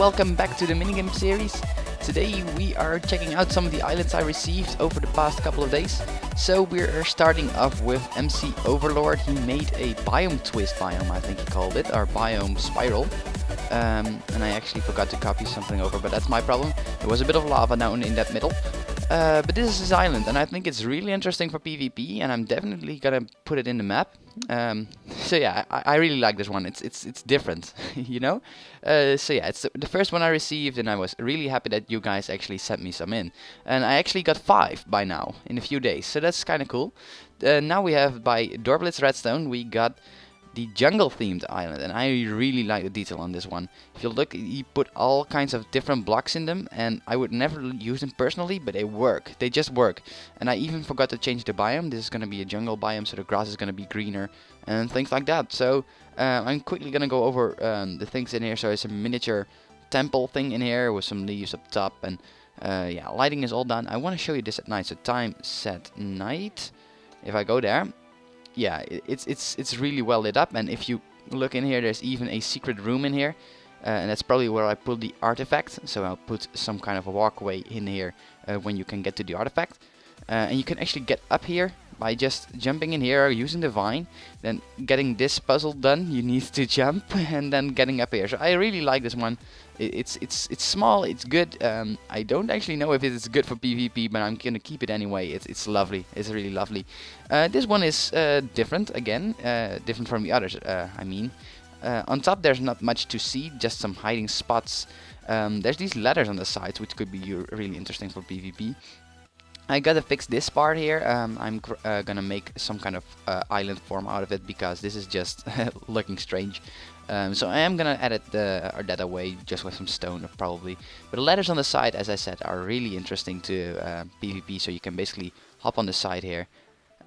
welcome back to the minigame series. Today we are checking out some of the islands I received over the past couple of days. So we're starting off with MC Overlord. He made a biome twist biome, I think he called it, or biome spiral. And I actually forgot to copy something over, but that's my problem. There was a bit of lava down in that middle. But this is his island, and I think it's really interesting for PvP, and I'm definitely gonna put it in the map. So yeah, I really like this one. It's different, you know. So yeah, it's the first one I received, and I was really happy that you guys actually sent me some in. And I actually got 5 by now in a few days, so that's kind of cool. Now we have by Dorblitz Redstone we got the jungle themed island, and I really like the detail on this one. If you look, he put all kinds of different blocks in them, and I would never use them personally, but they work. They just work. And I even forgot to change the biome. This is going to be a jungle biome, so the grass is going to be greener and things like that. So I'm quickly going to go over the things in here. So there's a miniature temple thing in here with some leaves up top, and yeah, lighting is all done. I want to show you this at night. So time set night. If I go there, yeah, it's really well lit up, and if you look in here, there's even a secret room in here, and that's probably where I put the artifact. So I'll put some kind of a walkway in here when you can get to the artifact, and you can actually get up here by just jumping in here, using the vine, then getting this puzzle done. You need to jump and then getting up here. So I really like this one. It's small, it's good. I don't actually know if it is good for PvP, but I'm gonna keep it anyway. It's lovely. It's really lovely. This one is different again, different from the others. I mean, on top there's not much to see, just some hiding spots. There's these ladders on the sides, which could be really interesting for PvP. I gotta fix this part here. I'm gonna make some kind of island form out of it, because this is just looking strange. So I am gonna edit that away just with some stone probably. But the ladders on the side, as I said, are really interesting to PvP. So you can basically hop on the side here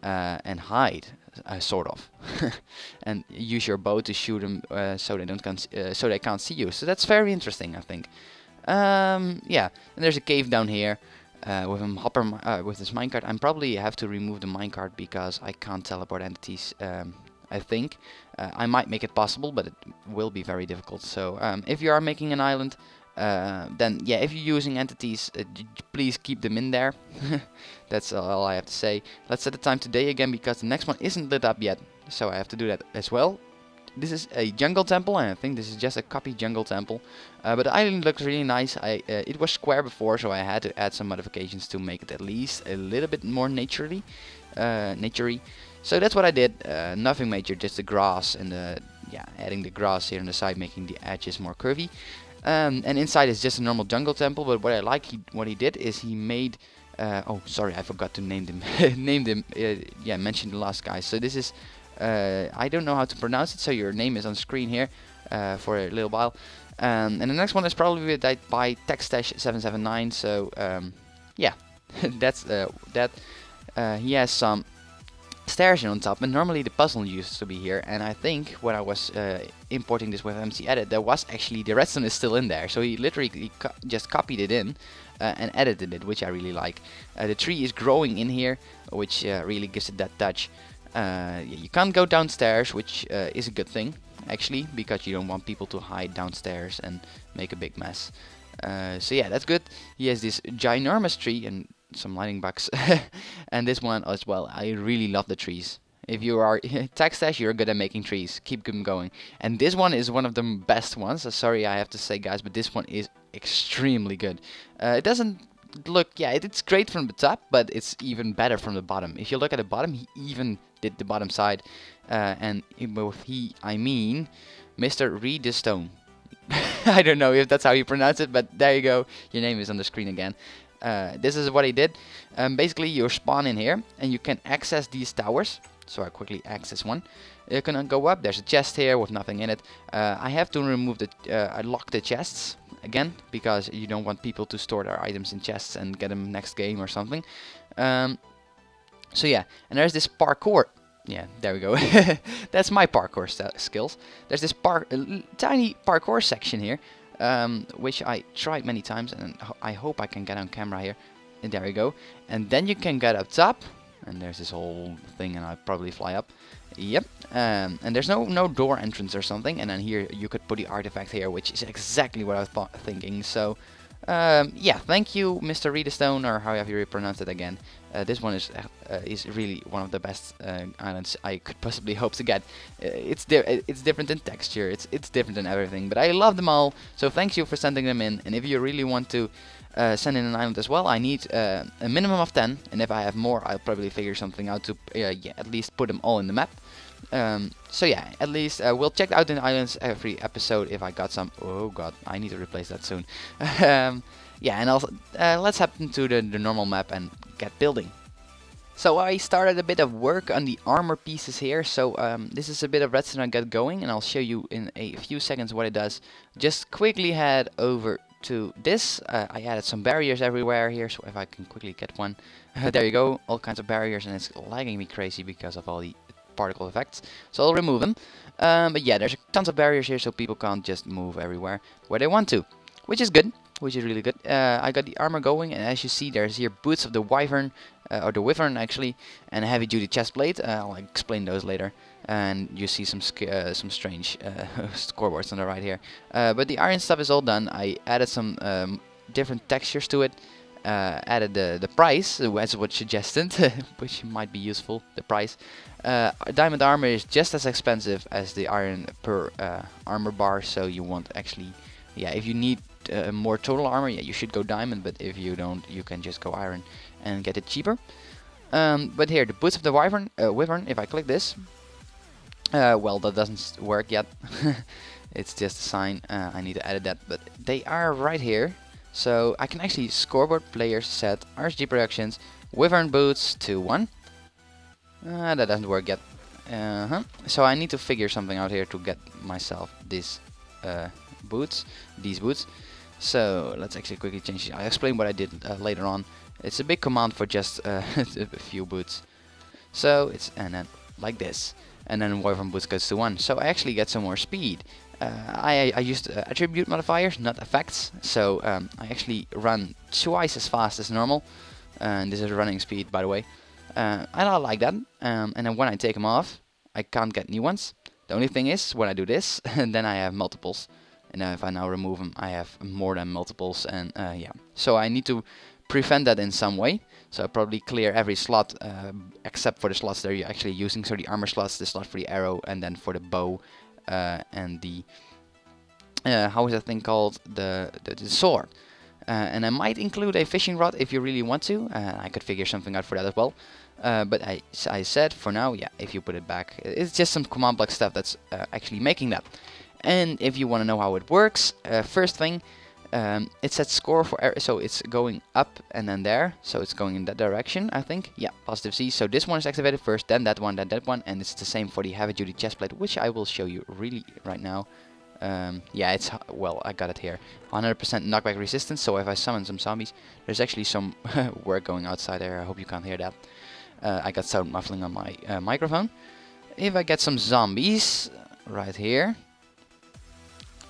and hide, sort of, and use your bow to shoot them so they can't see you. So that's very interesting, I think. Yeah, and there's a cave down here. With him hopper with this minecart. I probably have to remove the minecart because I can't teleport entities. I think I might make it possible, but it will be very difficult. So if you are making an island, then yeah, if you're using entities, please keep them in there. That's all I have to say. Let's set the time today again, because the next one isn't lit up yet, so I have to do that as well. This is a jungle temple, and I think this is just a copy jungle temple. But the island looks really nice. It was square before, so I had to add some modifications to make it at least a little bit more naturey. So that's what I did. Nothing major, just the grass and yeah, adding the grass here on the side, making the edges more curvy. And inside is just a normal jungle temple. But what I like, what he did is he made. Oh, sorry, I forgot to name them. Yeah, mention the last guy. So this is. I don't know how to pronounce it, so your name is on screen here for a little while. And the next one is probably by TechStash779. So yeah, that's that. He has some stairs on top, and normally the puzzle used to be here. And I think when I was importing this with MC Edit, there was actually the redstone is still in there. So he literally just copied it in and edited it, which I really like. The tree is growing in here, which really gives it that touch. You can't go downstairs, which is a good thing, actually, because you don't want people to hide downstairs and make a big mess. So yeah, that's good. He has this ginormous tree and some lighting bugs, and this one as well. I really love the trees. If you are TechStash, you're good at making trees. Keep them going. And this one is one of the best ones. Sorry, I have to say, guys, but this one is extremely good. It doesn't look, yeah, it's great from the top, but it's even better from the bottom. If you look at the bottom, he even did the bottom side, and with he, I mean Mr. Reed the Stone. I don't know if that's how you pronounce it, but there you go. Your name is on the screen again. This is what he did. Basically, you spawn in here, and you can access these towers. So I quickly access one. You can go up. There's a chest here with nothing in it. I have to remove the, I lock the chests again, because you don't want people to store their items in chests and get them next game or something. So yeah, and there's this parkour. Yeah, there we go. That's my parkour skills. There's this tiny parkour section here, which I tried many times, and I hope I can get on camera here. And there we go. And then you can get up top, and there's this whole thing, and I'll probably fly up. Yep, and there's no door entrance or something, and then here you could put the artifact here, which is exactly what I was thinking. So yeah, thank you, Mr. Redstone, or however you pronounce it again. This one is really one of the best islands I could possibly hope to get. It's different in texture, it's different in everything, but I love them all. So thank you for sending them in. And if you really want to send in an island as well, I need a minimum of 10, and if I have more, I'll probably figure something out to yeah, at least put them all in the map. So yeah, at least we'll check out the islands every episode if I got some. Oh god, I need to replace that soon. Yeah, and also let's hop into the normal map and get building. So I started a bit of work on the armor pieces here. So this is a bit of redstone I got going, and I'll show you in a few seconds what it does. Just quickly head over to this. I added some barriers everywhere here, so if I can quickly get one. There you go, all kinds of barriers, and it's lagging me crazy because of all the particle effects, so I'll remove them. But yeah, there's tons of barriers here, so people can't just move everywhere where they want to, which is good, which is really good. I got the armor going, and as you see, there's here boots of the wyvern, or the wyvern actually, and a heavy-duty chest plate. I'll explain those later. And you see some strange scoreboards on the right here. But the iron stuff is all done. I added some different textures to it. Added the price, as what suggested, which might be useful, the price. Diamond armor is just as expensive as the iron per armor bar, so you want actually, yeah, if you need more total armor, yeah, you should go diamond, but if you don't, you can just go iron and get it cheaper. But here, the boots of the wyvern, if I click this, well, that doesn't work yet. It's just a sign, I need to edit that, but they are right here. So I can actually scoreboard players set RSG productions wyvern boots to 1. That doesn't work yet. So I need to figure something out here to get myself these boots. So let's actually quickly change it. I'll explain what I did later on. It's a big command for just a few boots. So it's and then like this, and then wyvern boots goes to 1. So I actually get some more speed. I used attribute modifiers, not effects, so I actually run twice as fast as normal, and this is running speed, by the way, and I like that. And then when I take them off, I can't get new ones. The only thing is, when I do this, then I have multiples, and if I now remove them, I have more than multiples, and yeah, so I need to prevent that in some way. So I'll probably clear every slot except for the slots that you're actually using, so the armor slots, the slot for the arrow, and then for the bow. And the how is that thing called, the sword, and I might include a fishing rod if you really want to. I could figure something out for that as well, but I said for now, yeah, if you put it back, it's just some command block stuff that's actually making that. And if you want to know how it works, first thing, it sets score for so it's going up and then there, so it's going in that direction, I think. Yeah, positive C. So this one is activated first, then that one, and it's the same for the heavy duty chest plate, which I will show you really right now. Yeah, it's, well, I got it here, 100% knockback resistance. So if I summon some zombies, there's actually some work going outside there. I hope you can't hear that. I got sound muffling on my microphone. If I get some zombies right here,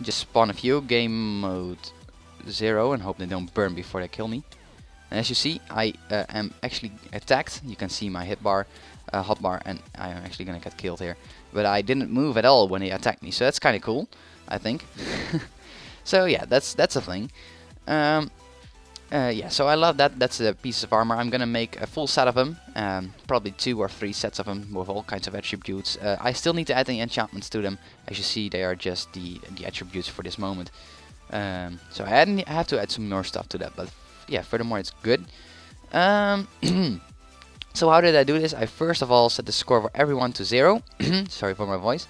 just spawn a few, game mode 0, and hope they don't burn before they kill me. And as you see, I am actually attacked. You can see my hit bar, hotbar, and I am actually gonna get killed here. But I didn't move at all when they attacked me, so that's kind of cool, I think. So yeah, that's a thing. Yeah, so I love that. That's a piece of armor. I'm gonna make a full set of them, probably 2 or 3 sets of them with all kinds of attributes. I still need to add the enchantments to them. As you see, they are just the attributes for this moment. So I have to add some more stuff to that, but yeah, furthermore, it's good. So how did I do this? I first of all set the score for everyone to 0. Sorry for my voice.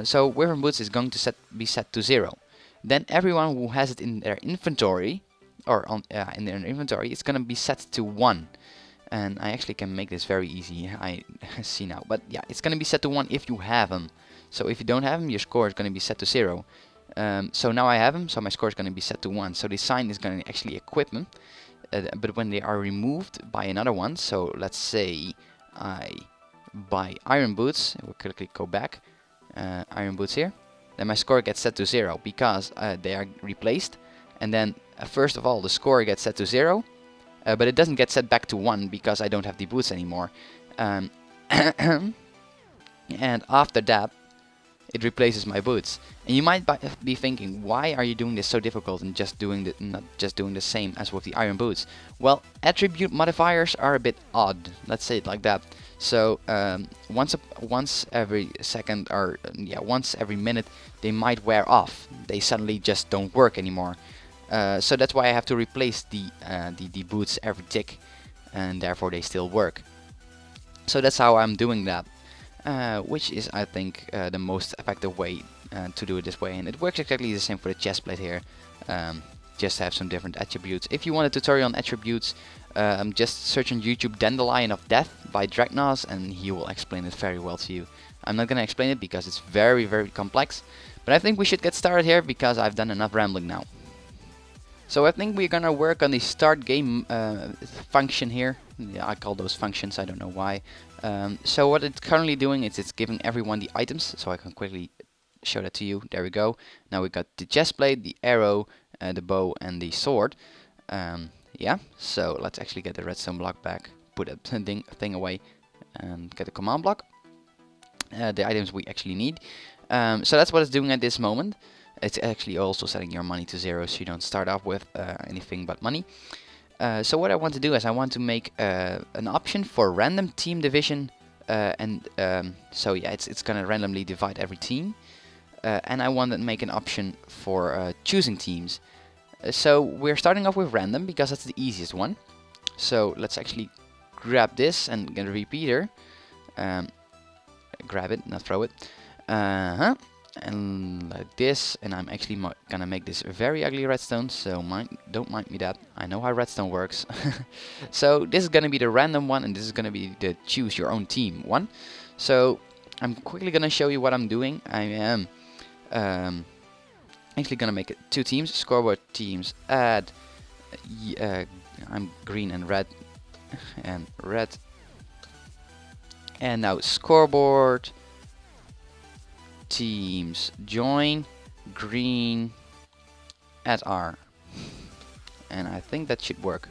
So wyvern boots is going to be set to 0. Then everyone who has it in their inventory, or in their inventory, it's gonna be set to 1. And I actually can make this very easy, I see now. But yeah, it's gonna be set to 1 if you have them. So if you don't have them, your score is gonna be set to 0. So now I have them, so my score is gonna be set to 1. So the sign is gonna actually equip them. But when they are removed by another one, so let's say I buy iron boots, we'll quickly go back, iron boots here, then my score gets set to 0 because they are replaced. And then first of all, the score gets set to 0, but it doesn't get set back to 1 because I don't have the boots anymore. and after that it replaces my boots. And you might be thinking, why are you doing this so difficult and just doing not just doing the same as with the iron boots? Well, attribute modifiers are a bit odd, let's say it like that. So once every second, or once every minute, they might wear off. They suddenly just don't work anymore. So that's why I have to replace the boots every tick, and therefore they still work. So that's how I'm doing that. Which is, I think, the most effective way to do it this way, and it works exactly the same for the chest plate here. Just have some different attributes. If you want a tutorial on attributes, just search on YouTube Dandelion of Death by Dragnos, and he will explain it very well to you. I'm not gonna explain it because it's very, very complex, but I think we should get started here because I've done enough rambling now. So I think we're gonna work on the start game function here. Yeah, I call those functions, I don't know why. So what it's currently doing is it's giving everyone the items, so I can quickly show that to you. There we go. Now we got the chest plate, the arrow, the bow, and the sword. Yeah, so let's actually get the redstone block back, put that thing away, and get the command block. The items we actually need. So that's what it's doing at this moment. It's actually also setting your money to 0, so you don't start off with anything but money. So what I want to do is I want to make an option for random team division, so yeah, it's gonna randomly divide every team, and I want to make an option for choosing teams. So we're starting off with random because that's the easiest one. So let's actually grab this and get a repeater. Grab it, not throw it. And like this, and I'm actually gonna make this very ugly redstone, so don't mind me that. I know how redstone works. So this is gonna be the random one, and this is gonna be the choose your own team one. So I'm quickly gonna show you what I'm doing. I am actually gonna make it 2 teams, scoreboard teams. Add I'm green and red, and now scoreboard teams join green at R, and I think that should work.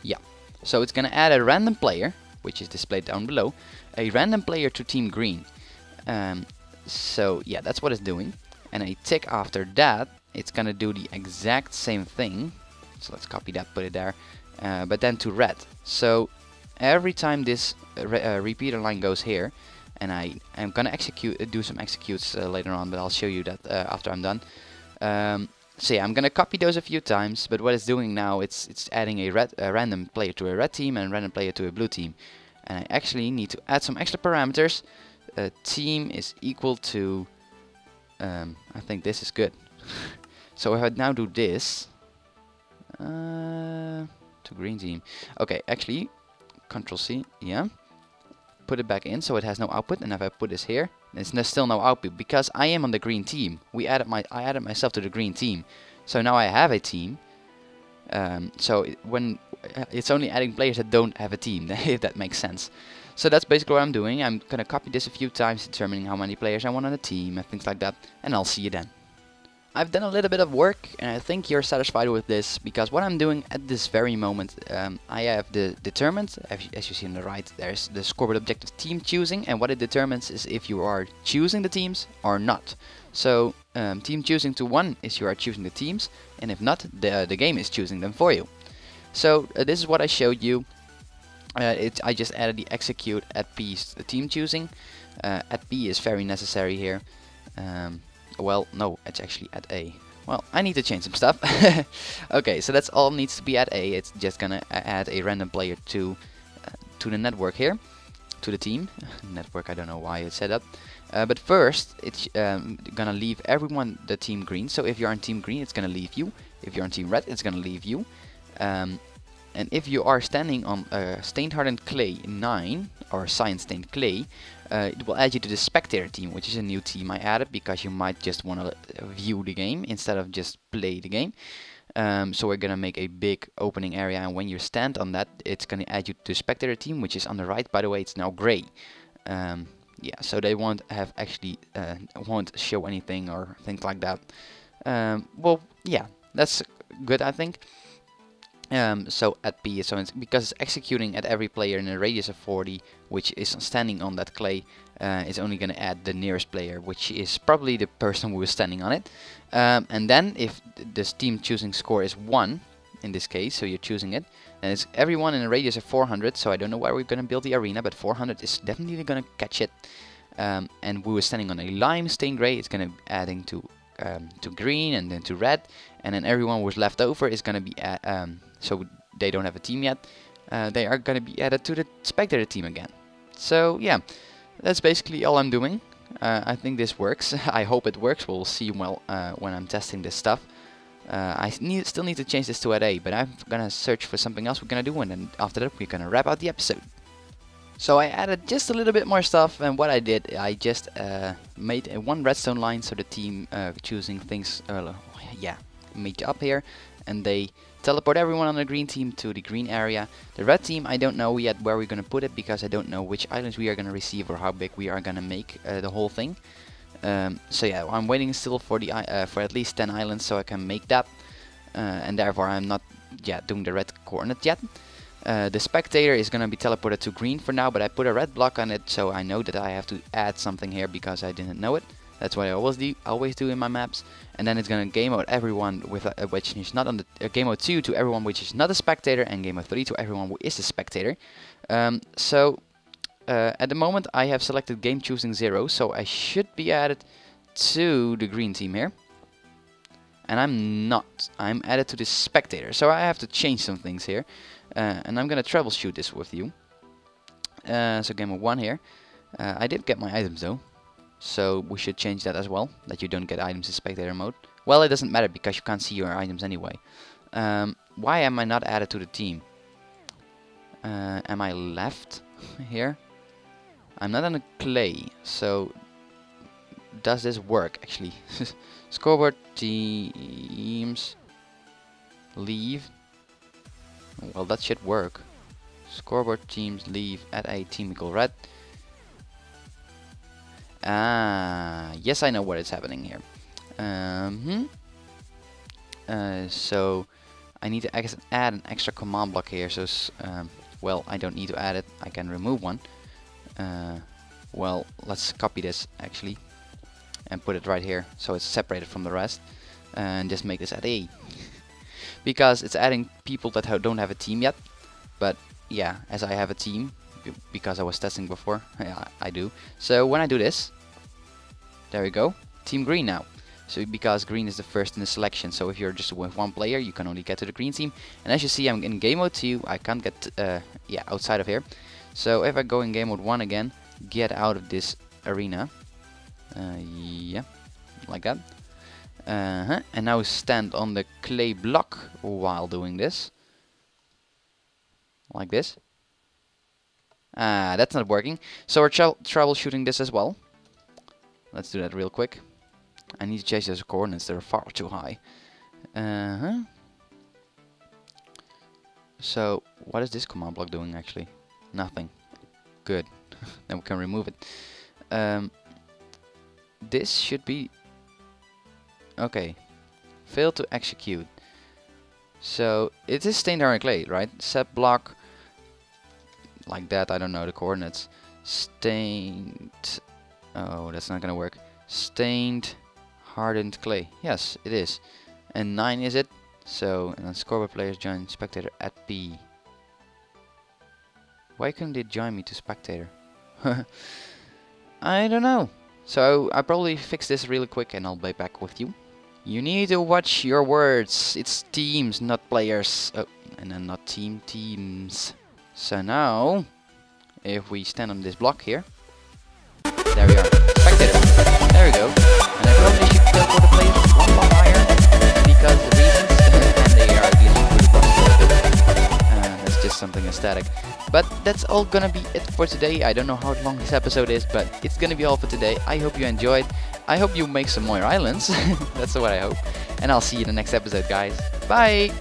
Yeah, so it's gonna add a random player, which is displayed down below, a random player to team green. So yeah, that's what it's doing, and a tick after that it's gonna do the exact same thing. So let's copy that, put it there, but then to red. So every time this repeater line goes here, and I'm gonna do some executes later on, but I'll show you that after I'm done. So yeah, I'm gonna copy those a few times, but what it's doing now, it's adding a random player to a red team and a random player to a blue team, and I actually need to add some extra parameters. Team is equal to I think this is good. So if I now do this to green team, okay, actually Control C, yeah. Put it back in so it has no output, and if I put this here, there's still no output because I am on the green team. I added myself to the green team, so now I have a team. So when it's only adding players that don't have a team, if that makes sense. So that's basically what I'm doing. I'm gonna copy this a few times, determining how many players I want on a team and things like that, and I'll see you then. I've done a little bit of work, and I think you're satisfied with this, because what I'm doing at this very moment, I have the determined, as you see on the right, there's the scoreboard objective team choosing, and what it determines is if you are choosing the teams or not. So team choosing to 1 is you are choosing the teams, and if not, the game is choosing them for you. So this is what I showed you. I just added the execute at P's team choosing. At B is very necessary here. Well, no, it's actually at A. Well, I need to change some stuff. Okay, so that's all needs to be at A. It's just gonna add a random player to the network here, to the team. Network, I don't know why it said that. But first, it's gonna leave everyone the team green. So if you're on team green, it's gonna leave you. If you're on team red, it's gonna leave you. And if you are standing on stained hardened clay 9 or cyan stained clay, it will add you to the spectator team, which is a new team I added because you might just want to view the game instead of just play the game. So we're gonna make a big opening area, and when you stand on that, it's gonna add you to the spectator team, which is on the right. By the way, it's now gray. Yeah, so they won't have actually won't show anything or things like that. Well, yeah, that's good, I think. So at B, so it's because it's executing at every player in a radius of 40, which is standing on that clay, it's only going to add the nearest player, which is probably the person who is standing on it. And then if this team choosing score is 1, in this case, so you're choosing it, and it's everyone in a radius of 400, so I don't know where we're going to build the arena, but 400 is definitely going to catch it. And we were standing on a lime stained gray, it's going to be adding to green and then to red, and then everyone who's left over is going to be so they don't have a team yet, they are going to be added to the spectator team again. So yeah, that's basically all I'm doing. I think this works. I hope it works. We'll see when I'm testing this stuff. I still need to change this to A, but I'm gonna search for something else we're gonna do, and then after that we're gonna wrap out the episode. So I added just a little bit more stuff, and what I did, I just made one redstone line, so the team choosing things, meet up here, and they teleport everyone on the green team to the green area. The red team, I don't know yet where we're gonna put it, because I don't know which islands we are gonna receive or how big we are gonna make the whole thing. So yeah, I'm waiting still for the for at least 10 islands so I can make that, and therefore I'm not doing the red coordinate yet. The spectator is gonna be teleported to green for now, but I put a red block on it, so I know that I have to add something here because I didn't know it. That's what I always do in my maps. And then it's gonna game mode everyone with which is not on the game mode 2 to everyone which is not a spectator, and game mode 3 to everyone who is a spectator. At the moment I have selected game choosing 0, so I should be added to the green team here. And I'm not. I'm added to the spectator, so I have to change some things here. And I'm gonna troubleshoot this with you. So game mode 1 here. I did get my items though, so we should change that as well, that you don't get items in spectator mode. Well, it doesn't matter because you can't see your items anyway. Why am I not added to the team? Am I left here? I'm not on a clay, so does this work actually? Scoreboard teams leave. Well, that should work. Scoreboard teams leave at a team equal red. Yes, I know what is happening here. So I need to add an extra command block here. So well, I don't need to add it. I can remove one. Well, let's copy this actually and put it right here so it's separated from the rest, and just make this at A. Because it's adding people that don't have a team yet, but yeah, as I have a team because I was testing before, yeah, I do. So when I do this, there we go, team green now. So because green is the first in the selection, so if you're just with one player you can only get to the green team. And as you see, I'm in game mode 2, I can't get outside of here. So if I go in game mode 1 again, get out of this arena, yeah, like that. And now stand on the clay block while doing this, like this. That's not working, so we're troubleshooting this as well. Let's do that real quick. I need to change those coordinates, they're far too high. So what is this command block doing actually? Nothing. Good. Then we can remove it. This should be okay. Failed to execute. So it is stained iron clay, right? Set block like that. I don't know the coordinates. Stained. Oh, that's not gonna work. Stained hardened clay. Yes, it is. And 9 is it? So, and then scoreboard players join spectator at B. Why couldn't they join me to spectator? I don't know. So I'll probably fix this really quick and I'll be back with you. You need to watch your words. It's teams, not players. Oh, and then not teams. So now, if we stand on this block here, there we are. Spectator. There we go. And I probably should go for the players one block higher because the reasons and they are glitching through the process. That's just something aesthetic. But that's all gonna be it for today. I don't know how long this episode is, but it's gonna be all for today. I hope you enjoyed. I hope you make some more islands. That's what I hope. And I'll see you in the next episode, guys. Bye!